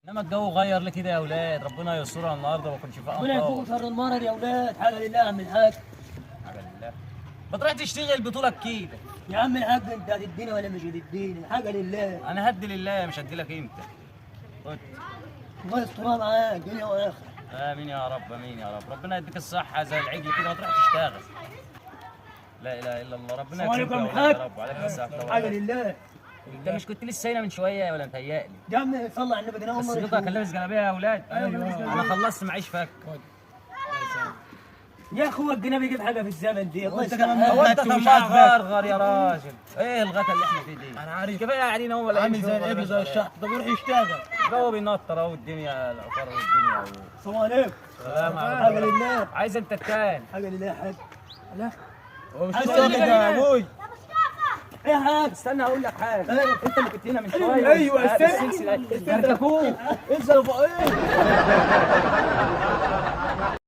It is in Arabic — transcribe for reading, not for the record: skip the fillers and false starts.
انما الجو غير ليه كده يا اولاد؟ ربنا يسترها النهارده وما يكونش فيها ربنا امطار. يفوق شر المرض يا اولاد، حاجه لله يا عم الحاج. حاجه لله. ما تروح تشتغل بطولك كده. يا عم الحاج انت هتديني ولا مش هتديني؟ حاجه لله. انا هدي لله مش هدي لك انت. خد. الله يسترها معاك دنيا واخره. امين يا رب، امين يا رب. ربنا يديك الصحه زي العجل كده وتروح تشتغل. لا اله الا الله. ربنا السلام يكرمك عليكم يا يا أولاد حاج. يا رب. وعليكم السلام. حاجه لله. انت مش كنت لسه هنا من شويه ولا متهيألي؟ يا عم صلى على النبي، ده انا بس اول كنت مره هكلم الزجلابيه يا اولاد. أيوة. انا خلصت معيش فك. يا اخويا الجناب يجيب حاجه في الزمن دي. الله هو يسامحك. انت طماع غرغر يا راجل. ايه الغتا اللي احنا فيه دي؟ انا عارف. كفايه قاعدين اهو ولا عامل زي الابل زي الشحط. طب روح يشتغل. الجو بينطر اهو الدنيا العطار والدنيا السلام عليكم. سلام عليكم. حاجه لله. عايز انت التاني. حاجه لله يا حاج. لا هو مش عايز لسه أقول واخد لك يا أنا. ابوي. ايه يا حاج؟ استنى اقول لك حاجه. أيوة. انت اللي كنت هنا من شويه. ايوه السلسله انزل فوق. انزل فوق ايه؟